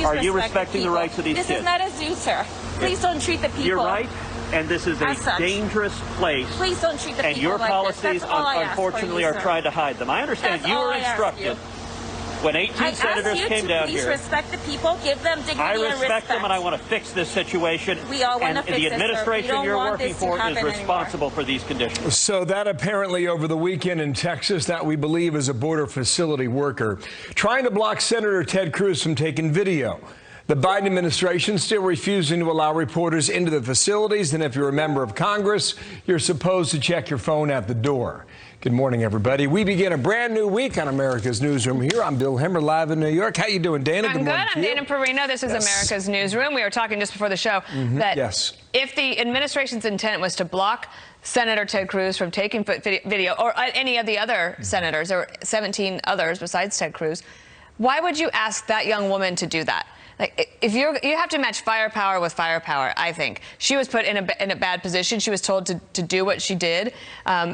Please Are you respecting the rights of these kids? This is not a zoo, sir. Please don't treat the people. You're right. And this is a dangerous place. Please don't treat the people like this. And your policies, unfortunately, are trying to hide them. I understand you were instructed when 18 senators came down here. Please respect the people, give them dignity and respect. I respect them, and I want to fix this situation. We all want to fix this, the administration you're working for is responsible for these conditions. So that apparently over the weekend in Texas, that we believe is a border facility worker trying to block Senator Ted Cruz from taking video. The Biden administration still refusing to allow reporters into the facilities, and if you're a member of Congress, you're supposed to check your phone at the door. Good morning, everybody. We begin a brand new week on America's Newsroom here. I'm Bill Hemmer, live in New York. How you doing, Dana? I'm good. I'm Dana Perino. This is America's Newsroom. We were talking just before the show that if the administration's intent was to block Senator Ted Cruz from taking video, or any of the other senators, there were 17 others besides Ted Cruz, why would you ask that young woman to do that? Like, if you have to match firepower with firepower, I think. She was put in a bad position. She was told to do what she did.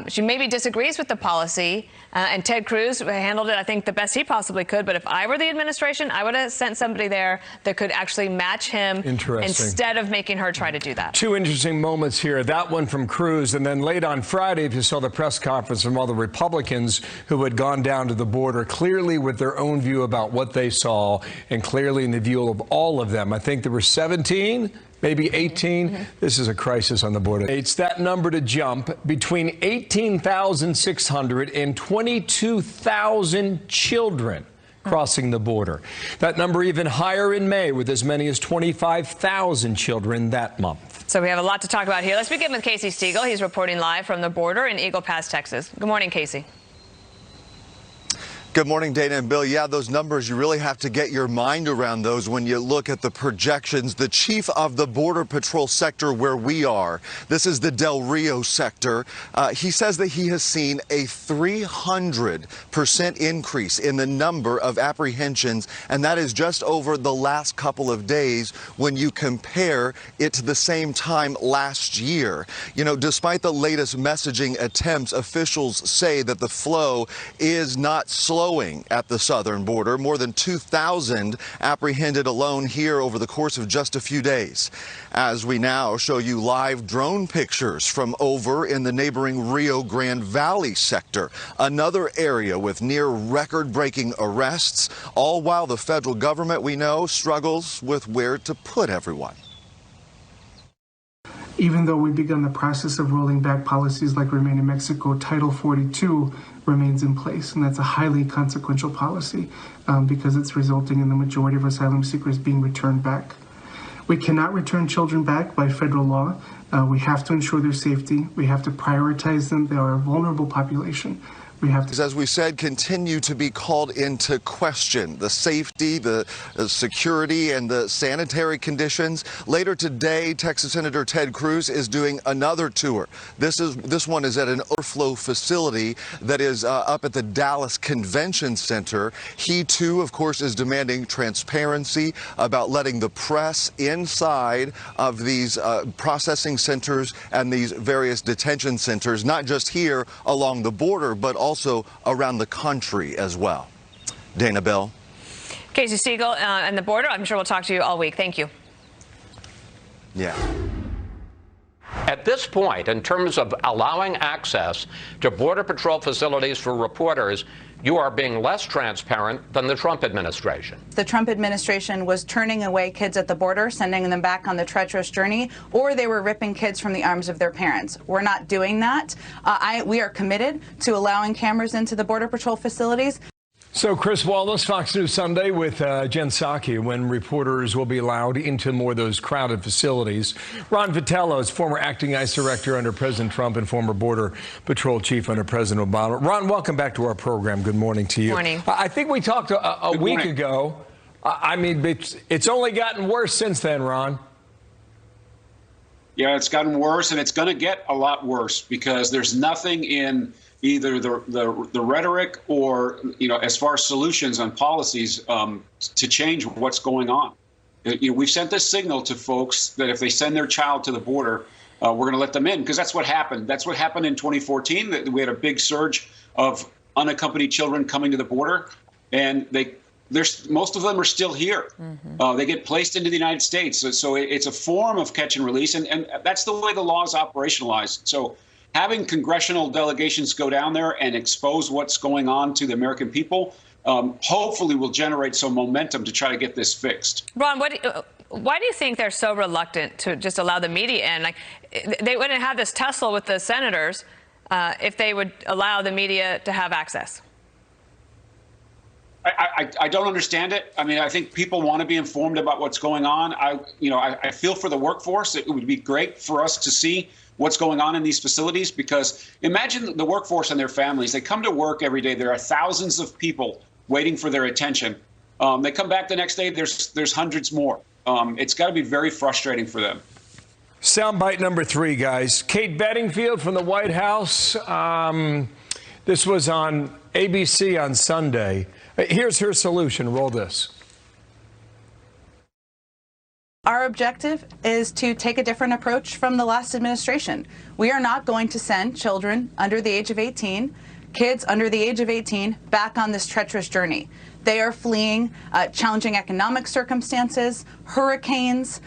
She maybe disagrees with the policy, and Ted Cruz handled it, I think, the best he possibly could. But if I were the administration, I would have sent somebody there that could actually match him instead of making her try to do that. Two interesting moments here. That one from Cruz, and then late on Friday, if you saw the press conference from all the Republicans who had gone down to the border, clearly with their own view about what they saw, and clearly in the view of all of them. I think there were 17, maybe 18. This is a crisis on the border. It's that number to jump between 18,600 and 22,000 children crossing the border. That number even higher in May, with as many as 25,000 children that month. So we have a lot to talk about here. Let's begin with Casey Stiegel. He's reporting live from the border in Eagle Pass, Texas. Good morning, Casey. Good morning, Dana and Bill. Yeah, those numbers, you really have to get your mind around those when you look at the projections. The chief of the Border Patrol sector where we are, this is the Del Rio sector, he says that he has seen a 300% increase in the number of apprehensions, and that is just over the last couple of days when you compare it to the same time last year. You know, despite the latest messaging attempts, officials say that the flow is not slowing at the southern border. More than 2,000 apprehended alone here over the course of just a few days. As we now show you live drone pictures from over in the neighboring Rio Grande Valley sector, another area with near record-breaking arrests, all while the federal government, we know, struggles with where to put everyone. Even though we've begun the process of rolling back policies like Remain in Mexico, Title 42 remains in place, and that's a highly consequential policy because it's resulting in the majority of asylum seekers being returned back. We cannot return children back by federal law. We have to ensure their safety. We have to prioritize them. They are a vulnerable population. We have to, as we said, continue to be called into question. The safety, the security, and the sanitary conditions. Later today, Texas Senator Ted Cruz is doing another tour. This one is at an overflow facility that is up at the Dallas Convention Center. He, too, of course, is demanding transparency about letting the press inside of these processing centers and these various detention centers, not just here along the border, but also around the country as well. Dana, Bill. Casey Stiegel and the border. I'm sure we'll talk to you all week. Thank you. Yeah. At this point, in terms of allowing access to Border Patrol facilities for reporters, you are being less transparent than the Trump administration. The Trump administration was turning away kids at the border, sending them back on the treacherous journey, or they were ripping kids from the arms of their parents. We're not doing that. We are committed to allowing cameras into the Border Patrol facilities. So Chris Wallace, Fox News Sunday with Jen Psaki, when reporters will be allowed into more of those crowded facilities. Ron Vitello is former acting ICE director under President Trump and former Border Patrol chief under President Obama. Ron, welcome back to our program. Good morning to you. Morning. I think we talked a week ago. I mean, it's only gotten worse since then, Ron. Yeah, it's gotten worse, and it's going to get a lot worse because there's nothing in either the rhetoric or, you know, as far as solutions on policies to change what's going on. You know, we've sent this signal to folks that if they send their child to the border, we're going to let them in, because that's what happened. That's what happened in 2014. That we had a big surge of unaccompanied children coming to the border, and they most of them are still here. They get placed into the United States. So it's a form of catch and release. And that's the way the law is operationalized. So having congressional delegations go down there and expose what's going on to the American people hopefully will generate some momentum to try to get this fixed. Ron, why do you think they're so reluctant to just allow the media in? Like, they wouldn't have this tussle with the senators if they would allow the media to have access. I don't understand it. I mean, I think people want to be informed about what's going on. I feel for the workforce. It would be great for us to see what's going on in these facilities, because imagine the workforce and their families. They come to work every day. There are thousands of people waiting for their attention. They come back the next day. There's hundreds more. It's got to be very frustrating for them. Soundbite number 3, guys. Kate Bedingfield from the White House. This was on ABC on Sunday. Here's her solution. Roll this. Our objective is to take a different approach from the last administration. We are not going to send children under the age of 18, kids under the age of 18, back on this treacherous journey. They are fleeing challenging economic circumstances, hurricanes,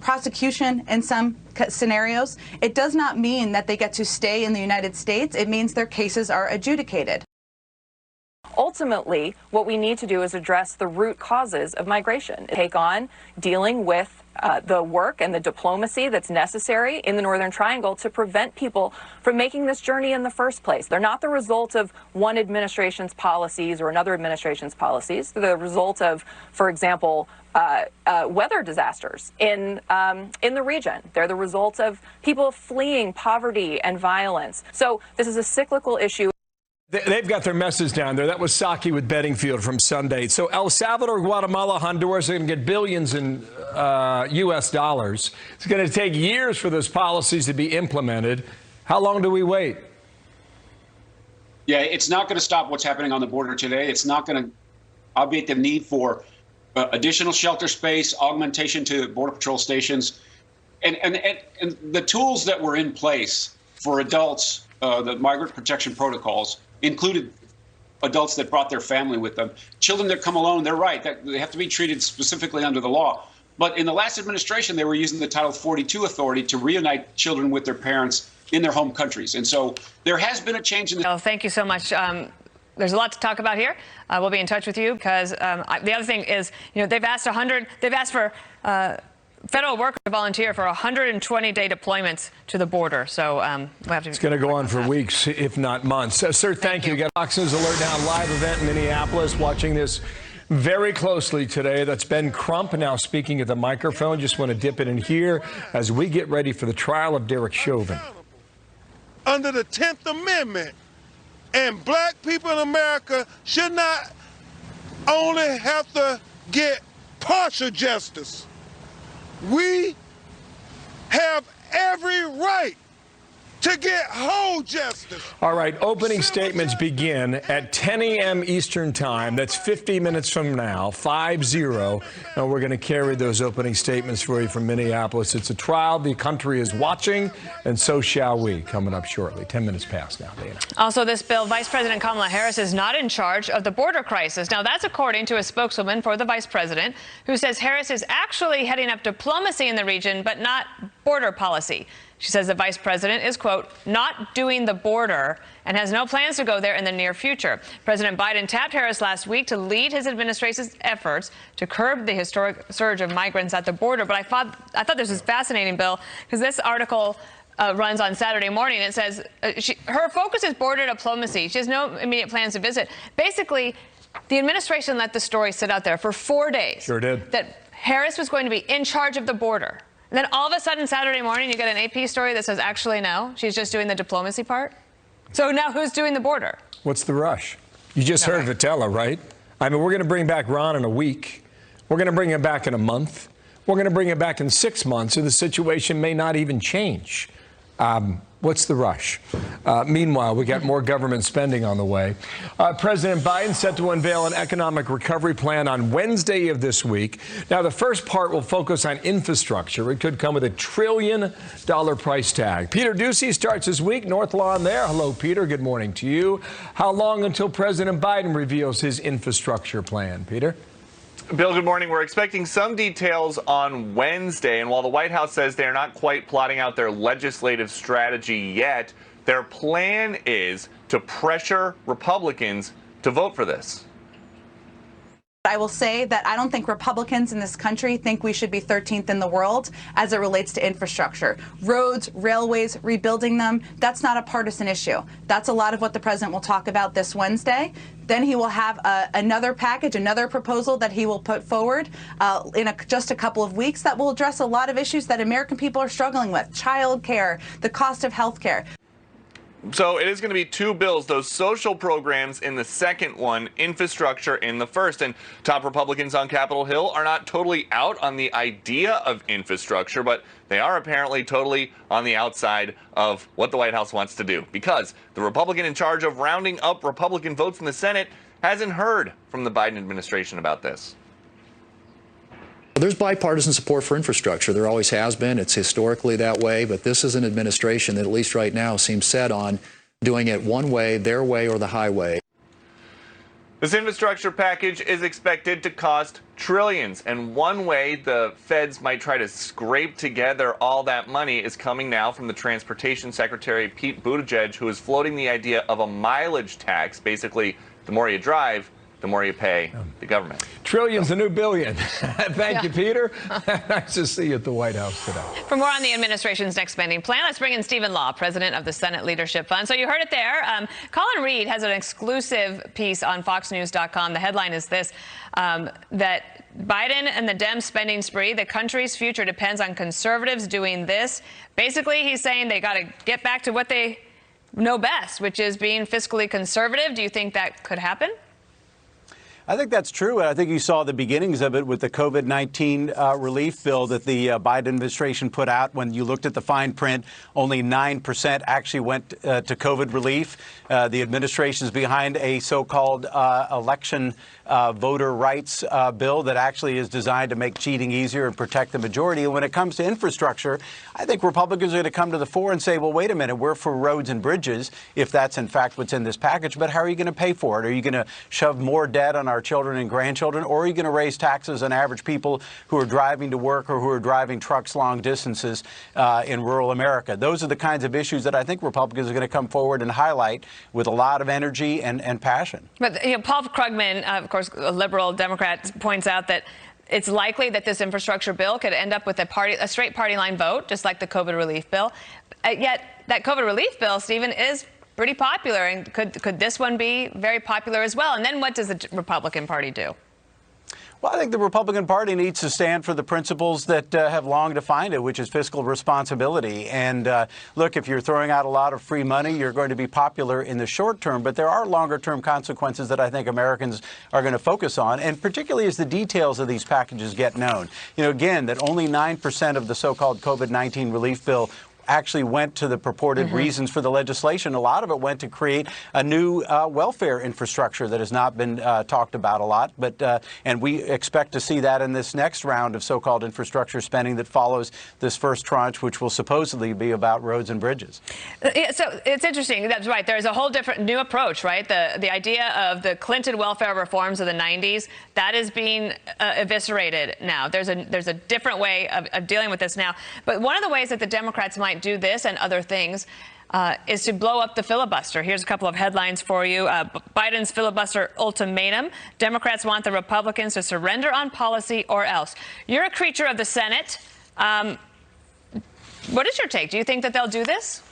prosecution in some scenarios. It does not mean that they get to stay in the United States. It means their cases are adjudicated. Ultimately, what we need to do is address the root causes of migration. Take on dealing with the work and the diplomacy that's necessary in the Northern Triangle to prevent people from making this journey in the first place. They're not the result of one administration's policies or another administration's policies. They're the result of, for example, weather disasters in the region. They're the result of people fleeing poverty and violence. So this is a cyclical issue. They've got their message down there. That was Psaki with Bedingfield from Sunday. So El Salvador, Guatemala, Honduras are going to get billions in U.S. dollars. It's going to take years for those policies to be implemented. How long do we wait? Yeah, it's not going to stop what's happening on the border today. It's not going to obviate the need for additional shelter space, augmentation to Border Patrol stations, and the tools that were in place for adults, the migrant protection protocols, included adults that brought their family with them. Children that come alone, they're right, that they have to be treated specifically under the law. But in the last administration, they were using the Title 42 authority to reunite children with their parents in their home countries. And so there has been a change in the... Oh, thank you so much. There's a lot to talk about here. We'll be in touch with you because the other thing is, they've asked for federal workers to volunteer for 120-day deployments to the border. So we'll have to. It's going to go on for weeks, if not months. Sir, thank you. You got Fox News Alert Now live event in Minneapolis. Watching this very closely today. That's Ben Crump now speaking at the microphone. Just want to dip it in here as we get ready for the trial of Derek Chauvin. Under the 10th Amendment, and black people in America should not only have to get partial justice. We have every right to get whole justice. All right, opening statements begin at 10 a.m. Eastern Time. That's 50 minutes from now, 5-0. And we're going to carry those opening statements for you from Minneapolis. It's a trial the country is watching, and so shall we, coming up shortly. 10 minutes past now, Dana. Also, this bill, Vice President Kamala Harris is not in charge of the border crisis. Now, that's according to a spokeswoman for the vice president, who says Harris is actually heading up diplomacy in the region, but not border policy. She says the vice president is, quote, not doing the border and has no plans to go there in the near future. President Biden tapped Harris last week to lead his administration's efforts to curb the historic surge of migrants at the border. But I thought this was fascinating, Bill, because this article runs on Saturday morning. It says her focus is border diplomacy. She has no immediate plans to visit. Basically, the administration let the story sit out there for 4 days. Sure did. That Harris was going to be in charge of the border. And then all of a sudden, Saturday morning, you get an AP story that says, actually, no, she's just doing the diplomacy part. So now who's doing the border? What's the rush? You just heard Vitella, right? I mean, we're going to bring back Ron in a week. We're going to bring him back in a month. We're going to bring him back in 6 months, and the situation may not even change. What's the rush? Meanwhile, we got more government spending on the way. President Biden set to unveil an economic recovery plan on Wednesday of this week. Now, the first part will focus on infrastructure. It could come with $1 trillion price tag. Peter Ducey starts his week. North Lawn there. Hello, Peter. Good morning to you. How long until President Biden reveals his infrastructure plan? Peter? Bill, good morning. We're expecting some details on Wednesday, and while the White House says they're not quite plotting out their legislative strategy yet, their plan is to pressure Republicans to vote for this. I will say that I don't think Republicans in this country think we should be 13th in the world as it relates to infrastructure. Roads, railways, rebuilding them, that's not a partisan issue. That's a lot of what the president will talk about this Wednesday. Then he will have another package, another proposal that he will put forward in just a couple of weeks that will address a lot of issues that American people are struggling with. Child care, the cost of health care. So it is going to be two bills, those social programs in the second one, infrastructure in the first. And top Republicans on Capitol Hill are not totally out on the idea of infrastructure, but they are apparently totally on the outside of what the White House wants to do, because the Republican in charge of rounding up Republican votes in the Senate hasn't heard from the Biden administration about this. There's bipartisan support for infrastructure. There always has been. It's historically that way. But this is an administration that, at least right now, seems set on doing it one way, their way, or the highway. This infrastructure package is expected to cost trillions. And one way the feds might try to scrape together all that money is coming now from the Transportation Secretary, Pete Buttigieg, who is floating the idea of a mileage tax. Basically, the more you drive, the more you pay the government. Trillions, a new billion. Thank you, Peter. Nice to see you at the White House today. For more on the administration's next spending plan, let's bring in Stephen Law, president of the Senate Leadership Fund. So you heard it there. Colin Reed has an exclusive piece on FoxNews.com. The headline is this, that Biden and the Dems spending spree, the country's future depends on conservatives doing this. Basically, he's saying they got to get back to what they know best, which is being fiscally conservative. Do you think that could happen? I think that's true. I think you saw the beginnings of it with the COVID-19 relief bill that the Biden administration put out. When you looked at the fine print, only 9% actually went to COVID relief. The administration is behind a so-called election voter rights bill that actually is designed to make cheating easier and protect the majority. And when it comes to infrastructure, I think Republicans are going to come to the fore and say, well, wait a minute, we're for roads and bridges, if that's in fact what's in this package. But how are you going to pay for it? Are you going to shove more debt on our children and grandchildren, or are you going to raise taxes on average people who are driving to work or who are driving trucks long distances in rural America? Those are the kinds of issues that I think Republicans are going to come forward and highlight with a lot of energy and passion. But Paul Krugman, of course, a liberal Democrat, points out that it's likely that this infrastructure bill could end up with a straight party line vote, just like the COVID relief bill. Yet that COVID relief bill, Stephen, is pretty popular, and could this one be very popular as well? And then what does the Republican Party do? Well, I think the Republican Party needs to stand for the principles that have long defined it, which is fiscal responsibility. And look, if you're throwing out a lot of free money, you're going to be popular in the short term. But there are longer term consequences that I think Americans are going to focus on, and particularly as the details of these packages get known. You know, again, that only 9% of the so-called COVID-19 relief bill actually went to the purported reasons for the legislation. A lot of it went to create a new welfare infrastructure that has not been talked about a lot. But and we expect to see that in this next round of so-called infrastructure spending that follows this first tranche, which will supposedly be about roads and bridges. So it's interesting. That's right. There's a whole different new approach, right? The idea of the Clinton welfare reforms of the 90s, that is being eviscerated now. There's a different way of dealing with this now. But one of the ways that the Democrats might do this and other things is to blow up the filibuster. Here's a couple of headlines for you. Biden's filibuster ultimatum. Democrats want the Republicans to surrender on policy or else. You're a creature of the Senate. What is your take? Do you think that they'll do this?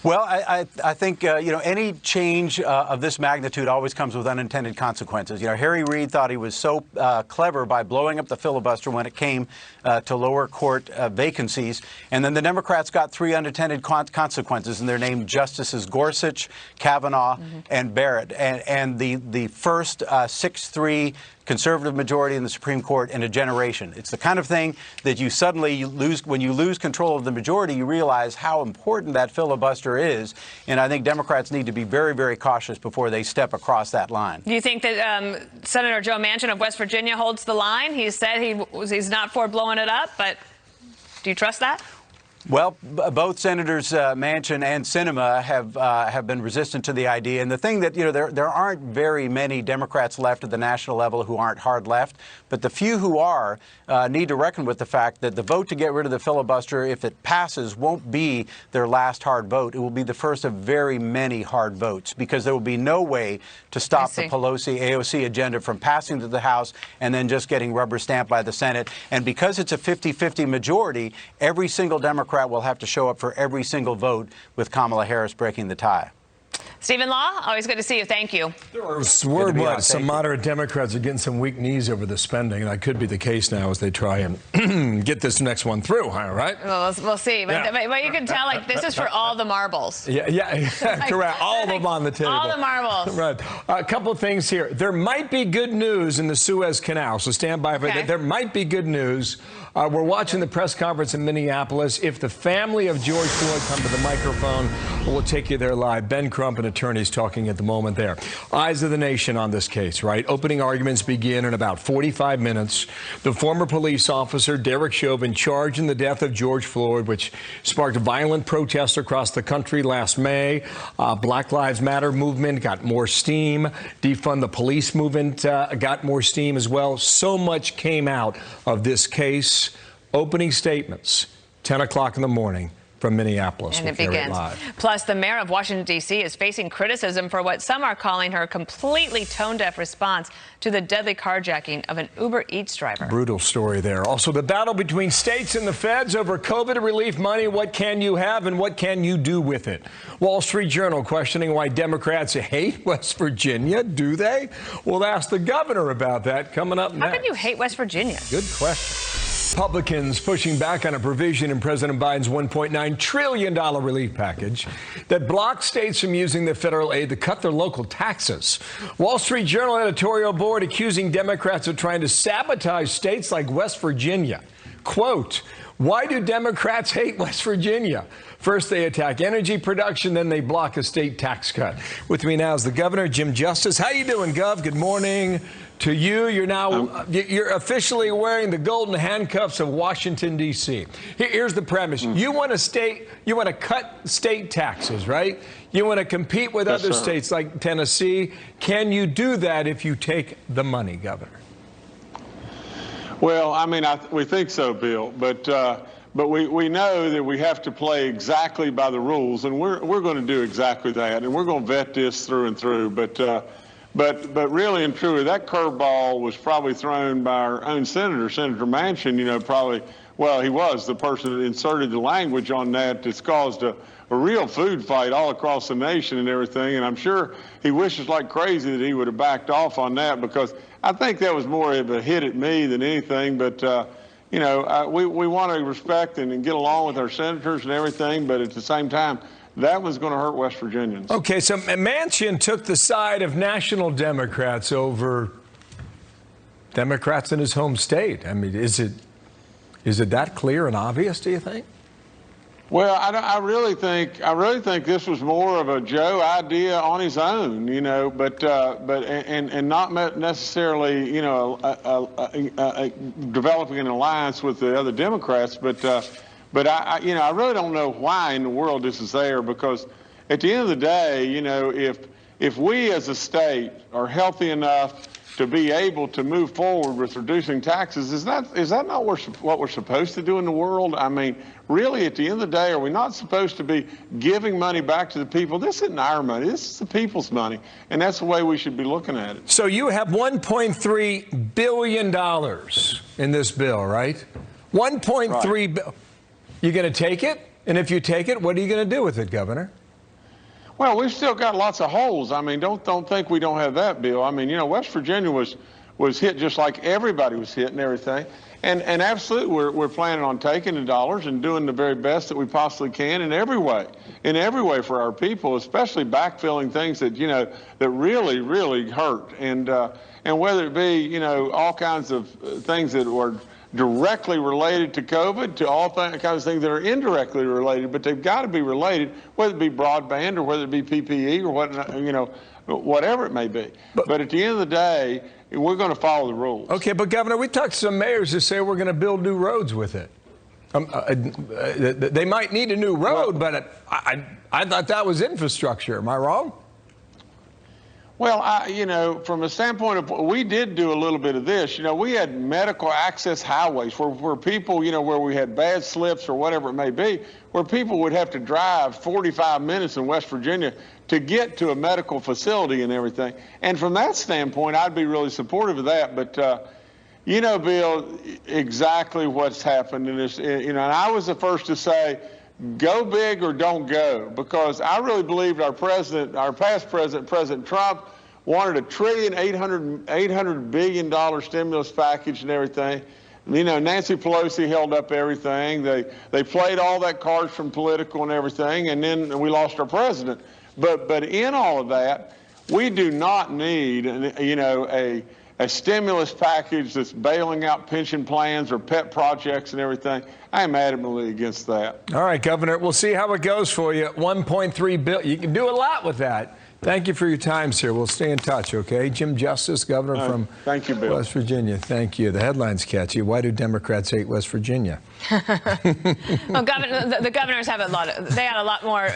Well, I think, any change of this magnitude always comes with unintended consequences. You know, Harry Reid thought he was so clever by blowing up the filibuster when it came to lower court vacancies. And then the Democrats got three unintended consequences, and they're named Justices Gorsuch, Kavanaugh, and Barrett. And the first 6-3 conservative majority in the Supreme Court in a generation. It's the kind of thing that you suddenly lose when you lose control of the majority. You realize how important that filibuster is, and I think Democrats need to be very, very cautious before they step across that line. Do you think that Senator Joe Manchin of West Virginia holds the line? He said he's not for blowing it up, but do you trust that? Well, both Senators Manchin and Sinema have been resistant to the idea. And the thing that, there aren't very many Democrats left at the national level who aren't hard left. But the few who are need to reckon with the fact that the vote to get rid of the filibuster, if it passes, won't be their last hard vote. It will be the first of very many hard votes, because there will be no way to stop the Pelosi AOC agenda from passing to the House and then just getting rubber stamped by the Senate. And because it's a 50-50 majority, every single Democrat will have to show up for every single vote, with Kamala Harris breaking the tie. Stephen Law, always good to see you. Thank you. Some moderate Democrats are getting some weak knees over the spending, and that could be the case now as they try and get this next one through, right? Well, we'll see. But, but you can tell, this is for all the marbles. Yeah, correct. All of them on the table. All the marbles. Right. A couple of things here. There might be good news in the Suez Canal, so stand by for that. There might be good news. We're watching the press conference in Minneapolis. If the family of George Floyd come to the microphone, we'll take you there live. Ben Crump, an attorney, is talking at the moment there. Eyes of the nation on this case, right? Opening arguments begin in about 45 minutes. The former police officer, Derek Chauvin, charged in the death of George Floyd, which sparked violent protests across the country last May. Black Lives Matter movement got more steam. Defund the police movement got more steam as well. So much came out of this case. Opening statements, 10 o'clock in the morning from Minneapolis. And it begins. Plus, the mayor of Washington, D.C. is facing criticism for what some are calling her completely tone-deaf response to the deadly carjacking of an Uber Eats driver. Brutal story there. Also, the battle between states and the feds over COVID relief money. What can you have and what can you do with it? Wall Street Journal questioning why Democrats hate West Virginia. Do they? We'll ask the governor about that coming up next. How can you hate West Virginia? Good question. Republicans pushing back on a provision in President Biden's $1.9 trillion relief package that blocks states from using their federal aid to cut their local taxes. Wall Street Journal editorial board accusing Democrats of trying to sabotage states like West Virginia. Quote, why do Democrats hate West Virginia? First, they attack energy production, then they block a state tax cut. With me now is the governor, Jim Justice. How you doing, Gov? Good morning to you. You're now you're officially wearing the golden handcuffs of Washington, D.C. Here's the premise. You want to cut state taxes, right? You want to compete with other states like Tennessee. Can you do that if you take the money, Governor? Well, I mean, we think so, Bill, but we know that we have to play exactly by the rules, and we're going to do exactly that, and we're going to vet this through and through. But really and truly, that curveball was probably thrown by our own senator, Senator Manchin. Probably, well, he was the person that inserted the language on that that's caused a real food fight all across the nation and everything. And I'm sure he wishes like crazy that he would have backed off on that, because I think that was more of a hit at me than anything. But, we want to respect and get along with our senators and everything. But at the same time, that was going to hurt West Virginians. Okay, so Manchin took the side of national Democrats over Democrats in his home state. I mean, is it that clear and obvious, do you think? Well, I really think this was more of a Joe idea on his own, but not necessarily, developing an alliance with the other Democrats. But I really don't know why in the world this is there, because at the end of the day, if we as a state are healthy enough to be able to move forward with reducing taxes, is that not what we're supposed to do in the world? I mean, really, at the end of the day, are we not supposed to be giving money back to the people? This isn't our money. This is the people's money, and that's the way we should be looking at it. So you have $1.3 billion in this bill, right? 1.3 billion. You're going to take it? And if you take it, what are you going to do with it, Governor? Well, we've still got lots of holes. I mean, don't think we don't have that, Bill. I mean, West Virginia was hit just like everybody was hit and everything. And absolutely, we're planning on taking the dollars and doing the very best that we possibly can in every way for our people, especially backfilling things that, that really, really hurt. And and whether it be, you know, all kinds of things that were directly related to COVID to all kinds of things that are indirectly related, but they've got to be related, whether it be broadband or whether it be PPE or what, you know, whatever it may be. But at the end of the day, we're going to follow the rules. Okay, but Governor, we talked to some mayors who say we're going to build new roads with it. They might need a new road, but I thought that was infrastructure. Am I wrong? Well, you know, from a standpoint of, we did do a little bit of this. You know, we had medical access highways where people, you know, where we had bad slips or whatever it may be, where people would have to drive 45 minutes in West Virginia to get to a medical facility and everything. And from that standpoint, I'd be really supportive of that. But, you know, Bill, exactly what's happened in this, you know, and I was the first to say, go big or don't go, because I really believed our president, our past president, President Trump, wanted $1.8 billion stimulus package and everything. You know, Nancy Pelosi held up everything. They played all that cards from political and everything, and then we lost our president. But in all of that, we do not need, you know, a stimulus package that's bailing out pension plans or pet projects and everything. I am adamantly against that. All right, Governor, we'll see how it goes for you. $1.3 billion. You can do a lot with that. Thank you for your time, sir. We'll stay in touch, okay? Jim Justice, Governor from Thank you, Bill. West Virginia. Thank you. The headline's catchy. Why do Democrats hate West Virginia? Well, the governors have they had a lot more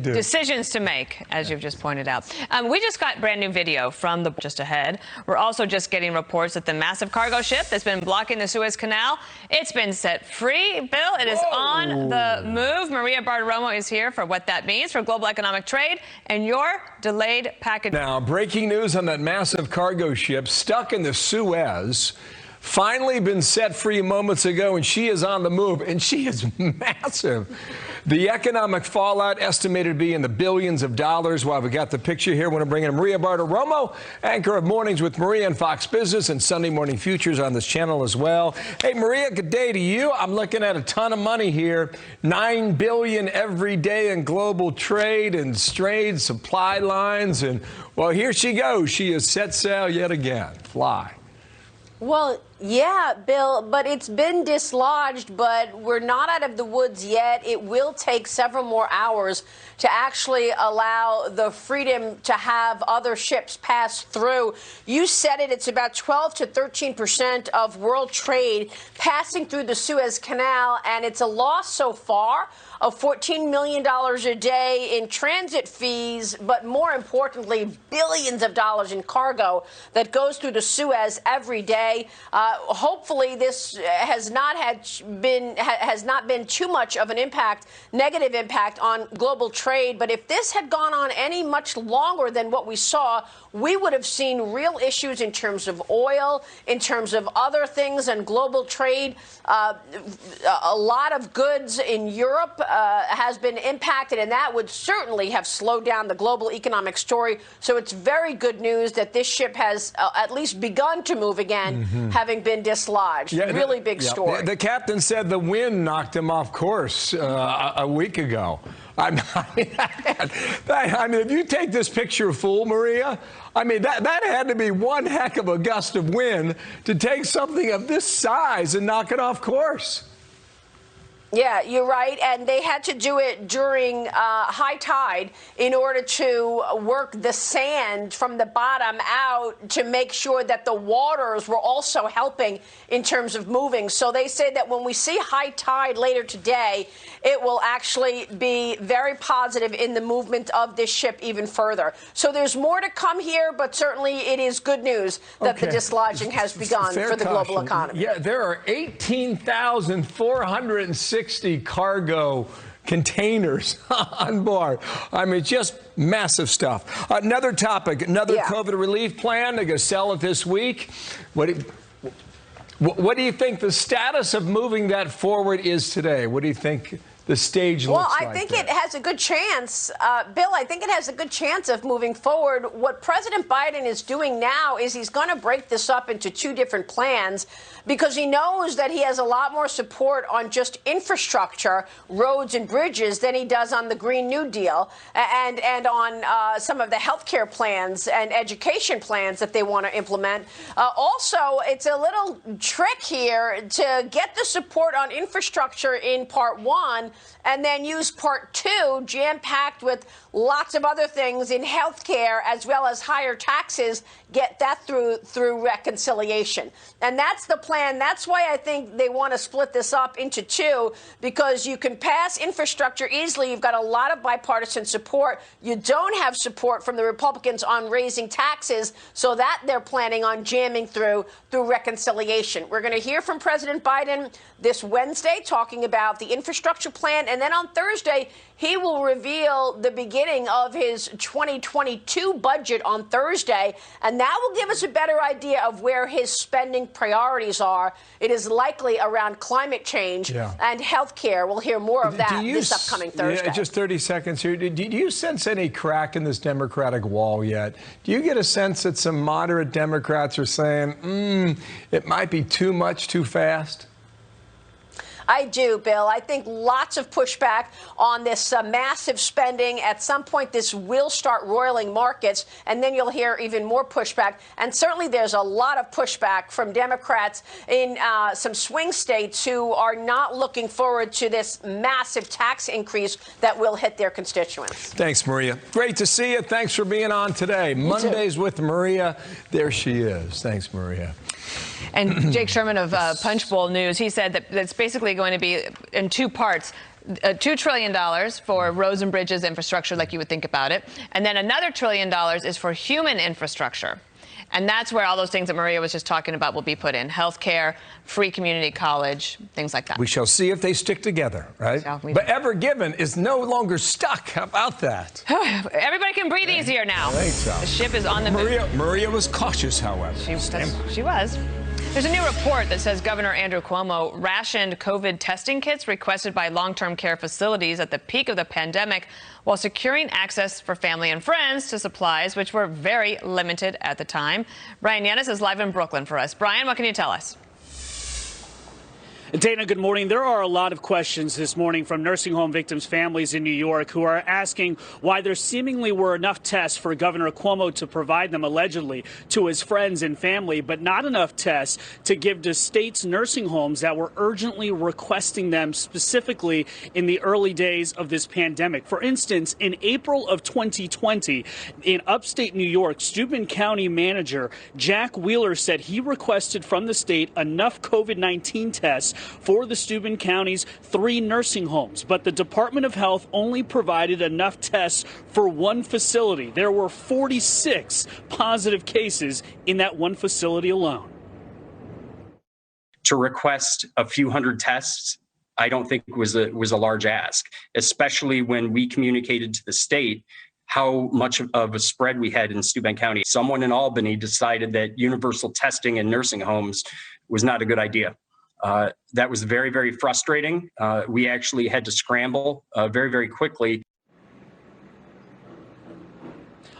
decisions to make, as you've just pointed out. We just got brand new video from the just ahead. We're also just getting reports that the massive cargo ship that's been blocking the Suez Canal, it's been set free. Bill, it is on the move. Maria Bartiromo is here for what that means for global economic trade and your delayed package. Now, breaking news on that massive cargo ship stuck in the Suez. Finally been set free moments ago, and she is on the move, and she is massive. The economic fallout estimated to be in the billions of dollars. While we got the picture here, I want to bring in Maria Bartiromo, anchor of Mornings with Maria and Fox Business and Sunday Morning Futures on this channel as well. Hey, Maria, good day to you. I'm looking at a ton of money here. $9 billion every day in global trade and strayed supply lines. And, well, here she goes. She has set sail yet again. Fly. Well, yeah, Bill, but it's been dislodged, but we're not out of the woods yet. It will take several more hours to actually allow the freedom to have other ships pass through. You said it, it's about 12 to 13% of world trade passing through the Suez Canal, and it's a loss so far of $14 million a day in transit fees, but more importantly, billions of dollars in cargo that goes through the Suez every day. Hopefully, this has not been too much of an impact, negative impact on global trade. But if this had gone on any much longer than what we saw, we would have seen real issues in terms of oil, in terms of other things and global trade. A lot of goods in Europe has been impacted, and that would certainly have slowed down the global economic story. So it's very good news that this ship has at least begun to move again, having been dislodged. Yeah, really big story. The captain said the wind knocked him off course a week ago. I mean, if you take this picture full, Maria, I mean, that had to be one heck of a gust of wind to take something of this size and knock it off course. Yeah, you're right. And they had to do it during high tide in order to work the sand from the bottom out to make sure that the waters were also helping in terms of moving. So they say that when we see high tide later today, it will actually be very positive in the movement of this ship even further. So there's more to come here, but certainly it is good news that the dislodging has begun for the global economy. Yeah, there are 18,460 cargo containers on board. I mean, just massive stuff. Another topic, another COVID relief plan. They're going to sell it this week. What do you think the status of moving that forward is today? What do you think the stage well, looks like. Well, I think it has a good chance, Bill, I think it has a good chance of moving forward. What President Biden is doing now is he's going to break this up into two different plans because he knows that he has a lot more support on just infrastructure, roads and bridges than he does on the Green New Deal and on some of the health care plans and education plans that they want to implement. Also, it's a little trick here to get the support on infrastructure in Part 1 and then use Part 2, jam-packed with lots of other things in health care as well as higher taxes, get that through reconciliation. And that's the plan. That's why I think they want to split this up into two, because you can pass infrastructure easily. You've got a lot of bipartisan support. You don't have support from the Republicans on raising taxes, so that they're planning on jamming through reconciliation. We're going to hear from President Biden this Wednesday talking about the infrastructure plan, and then on Thursday, he will reveal the beginning of his 2022 budget on Thursday, and that will give us a better idea of where his spending priorities are. It is likely around climate change and health care. We'll hear more of that this upcoming Thursday. Just 30 seconds here. Do you sense any crack in this Democratic wall yet? Do you get a sense that some moderate Democrats are saying, it might be too much too fast? I do, Bill. I think lots of pushback on this massive spending. At some point, this will start roiling markets, and then you'll hear even more pushback. And certainly there's a lot of pushback from Democrats in some swing states who are not looking forward to this massive tax increase that will hit their constituents. Thanks, Maria. Great to see you. Thanks for being on today. Mondays with Maria. There she is. Thanks, Maria. And Jake Sherman of Punch Bowl News, he said that it's basically going to be in two parts. $2 trillion for roads and bridges infrastructure, like you would think about it. And then another $1 trillion is for human infrastructure. And that's where all those things that Maria was just talking about will be put in. Healthcare, free community college, things like that. We shall see if they stick together, right? But Ever Given is no longer stuck. How about that? Everybody can breathe easier now. I think so. The ship is on the move. Maria was cautious, however. She was. There's a new report that says Governor Andrew Cuomo rationed COVID testing kits requested by long-term care facilities at the peak of the pandemic while securing access for family and friends to supplies, which were very limited at the time. Brian Yanis is live in Brooklyn for us. Brian, what can you tell us? Dana, good morning. There are a lot of questions this morning from nursing home victims' families in New York who are asking why there seemingly were enough tests for Governor Cuomo to provide them allegedly to his friends and family, but not enough tests to give to state's nursing homes that were urgently requesting them, specifically in the early days of this pandemic. For instance, in April of 2020, in upstate New York, Steuben County manager Jack Wheeler said he requested from the state enough COVID-19 tests for the Steuben County's 3 nursing homes, but the Department of Health only provided enough tests for one facility. There were 46 positive cases in that one facility alone. To request a few hundred tests, I don't think was a large ask, especially when we communicated to the state how much of a spread we had in Steuben County. Someone in Albany decided that universal testing in nursing homes was not a good idea. That was very, very frustrating. We actually had to scramble very, very quickly.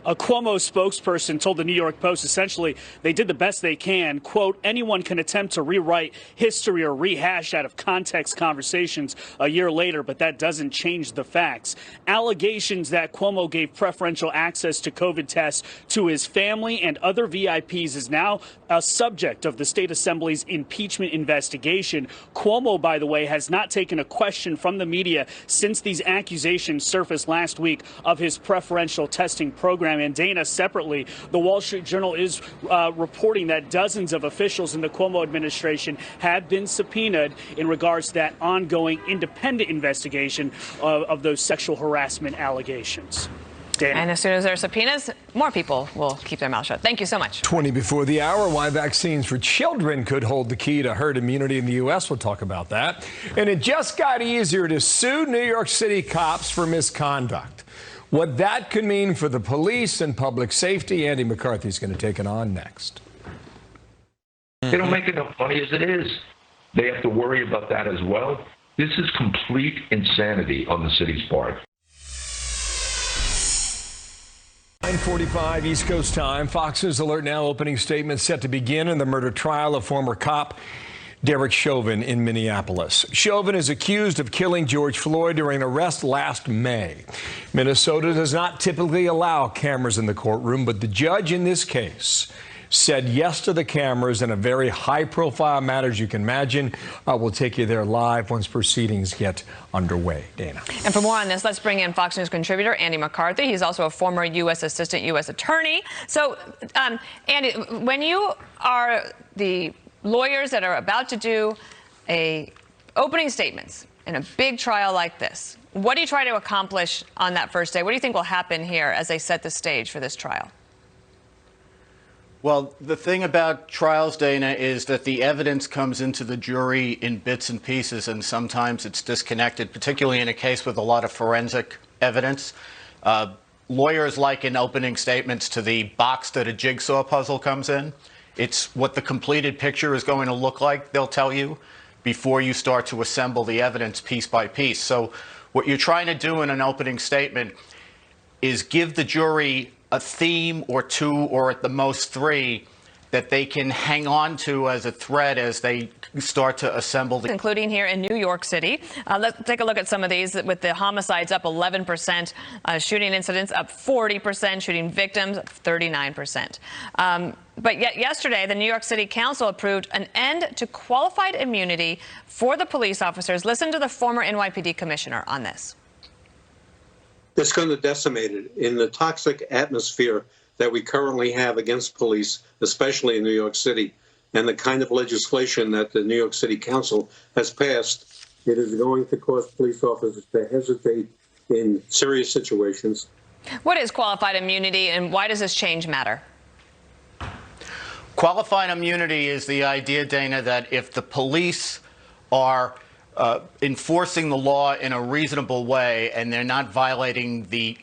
A Cuomo spokesperson told the New York Post essentially they did the best they can. Quote, anyone can attempt to rewrite history or rehash out of context conversations a year later, but that doesn't change the facts. Allegations that Cuomo gave preferential access to COVID tests to his family and other VIPs is now a subject of the state assembly's impeachment investigation. Cuomo, by the way, has not taken a question from the media since these accusations surfaced last week of his preferential testing program. And Dana, separately, the Wall Street Journal is reporting that dozens of officials in the Cuomo administration have been subpoenaed in regards to that ongoing independent investigation of those sexual harassment allegations. Dana. And as soon as there are subpoenas, more people will keep their mouth shut. Thank you so much. 20 before the hour, why vaccines for children could hold the key to herd immunity in the U.S. We'll talk about that. And it just got easier to sue New York City cops for misconduct. What that could mean for the police and public safety, Andy McCarthy's going to take it on next. They don't make enough money as it is. They have to worry about that as well. This is complete insanity on the city's part. 9:45 East Coast time. Fox News Alert Now opening statement set to begin in the murder trial of former cop Derek Chauvin in Minneapolis. Chauvin is accused of killing George Floyd during an arrest last May. Minnesota does not typically allow cameras in the courtroom, but the judge in this case said yes to the cameras in a very high-profile matter, as you can imagine. We'll take you there live once proceedings get underway. Dana. And for more on this, let's bring in Fox News contributor Andy McCarthy. He's also a former U.S. Assistant U.S. Attorney. So, Andy, when you are the lawyers that are about to do opening statements in a big trial like this, what do you try to accomplish on that first day? What do you think will happen here as they set the stage for this trial? Well, the thing about trials, Dana, is that the evidence comes into the jury in bits and pieces, and sometimes it's disconnected, particularly in a case with a lot of forensic evidence. Lawyers liken opening statements to the box that a jigsaw puzzle comes in. It's what the completed picture is going to look like, they'll tell you, before you start to assemble the evidence piece by piece. So what you're trying to do in an opening statement is give the jury a theme or two, or at the most three, that they can hang on to as a thread as they start to assemble the... Including here in New York City. Let's take a look at some of these, with the homicides up 11%, shooting incidents up 40%, shooting victims 39%. But yet yesterday, the New York City Council approved an end to qualified immunity for the police officers. Listen to the former NYPD commissioner on this. It's going to decimate it in the toxic atmosphere that we currently have against police, especially in New York City, and the kind of legislation that the New York City Council has passed. It is going to cause police officers to hesitate in serious situations. What is qualified immunity, and why does this change matter? Qualified immunity is the idea, Dana, that if the police are enforcing the law in a reasonable way, and they're not violating the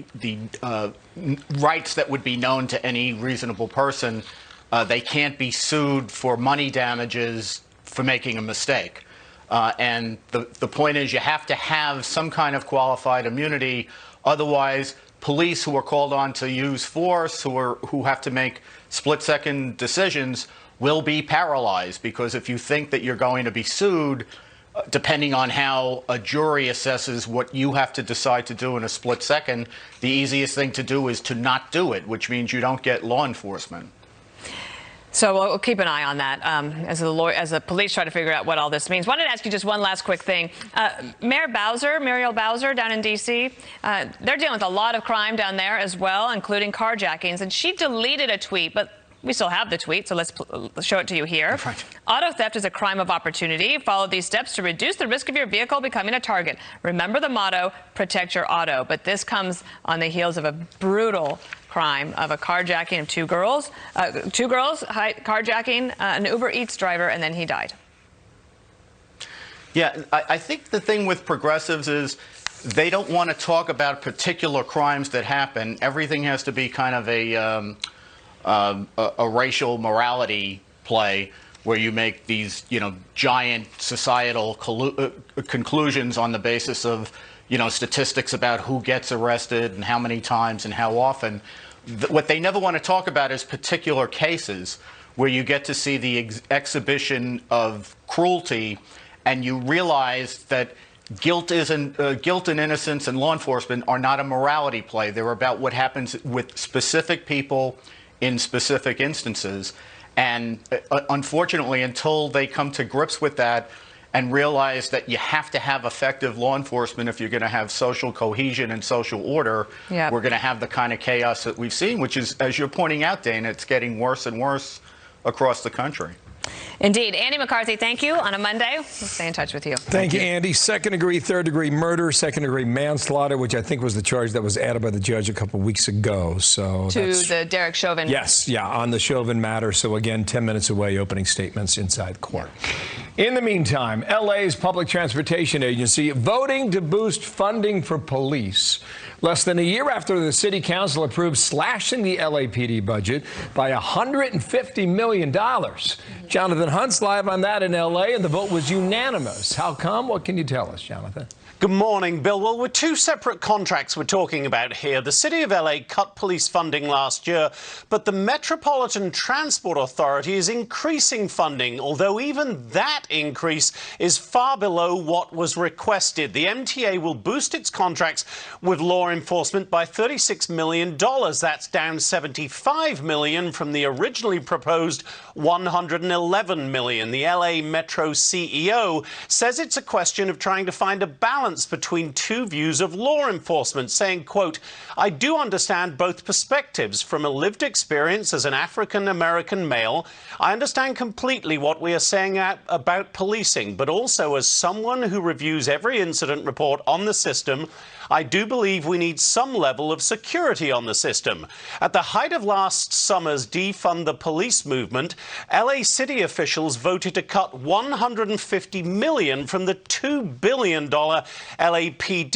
rights that would be known to any reasonable person, they can't be sued for money damages for making a mistake. And the point is, you have to have some kind of qualified immunity. Otherwise, police who are called on to use force, who have to make split-second decisions, will be paralyzed, because if you think that you're going to be sued, depending on how a jury assesses what you have to decide to do in a split second, the easiest thing to do is to not do it, which means you don't get law enforcement. So we'll keep an eye on that as the police try to figure out what all this means. Wanted to ask you just one last quick thing. Muriel Bowser down in D.C., they're dealing with a lot of crime down there as well, including carjackings, and she deleted a tweet, but we still have the tweet, so let's show it to you here. Right. Auto theft is a crime of opportunity. Follow these steps to reduce the risk of your vehicle becoming a target. Remember the motto, protect your auto. But this comes on the heels of a brutal crime of a carjacking of two girls carjacking an Uber Eats driver, and then he died. Yeah, I think the thing with progressives is they don't want to talk about particular crimes that happen. Everything has to be kind of a racial morality play where you make these, giant societal conclusions on the basis of, statistics about who gets arrested and how many times and how often. What they never want to talk about is particular cases where you get to see the exhibition of cruelty, and you realize that guilt and innocence and law enforcement are not a morality play. They're about what happens with specific people in specific instances. And unfortunately, until they come to grips with that and realize that you have to have effective law enforcement if you're going to have social cohesion and social order, we're going to have the kind of chaos that we've seen, which is, as you're pointing out, Dana, it's getting worse and worse across the country. Indeed. Andy McCarthy, thank you. On a Monday, we'll stay in touch with you. Thank you, Andy. Second-degree, third-degree murder, second-degree manslaughter, which I think was the charge that was added by the judge a couple of weeks ago. So to the Derek Chauvin. Yes, on the Chauvin matter. So again, 10 minutes away, opening statements inside court. In the meantime, LA's public transportation agency voting to boost funding for police. Less than a year after the city council approved slashing the LAPD budget by $150 million. Jonathan Hunt's live on that in L.A., and the vote was unanimous. How come? What can you tell us, Jonathan? Good morning, Bill. Well, we're two separate contracts we're talking about here. The City of LA cut police funding last year, but the Metropolitan Transport Authority is increasing funding, although even that increase is far below what was requested. The MTA will boost its contracts with law enforcement by $36 million. That's down $75 million from the originally proposed $111 million. The LA Metro CEO says it's a question of trying to find a balance between two views of law enforcement, saying, quote, "I do understand both perspectives. From a lived experience as an African-American male, I understand completely what we are saying about policing, but also as someone who reviews every incident report on the system, I do believe we need some level of security on the system." At the height of last summer's defund the police movement, LA city officials voted to cut $150 million from the $2 billion LAPD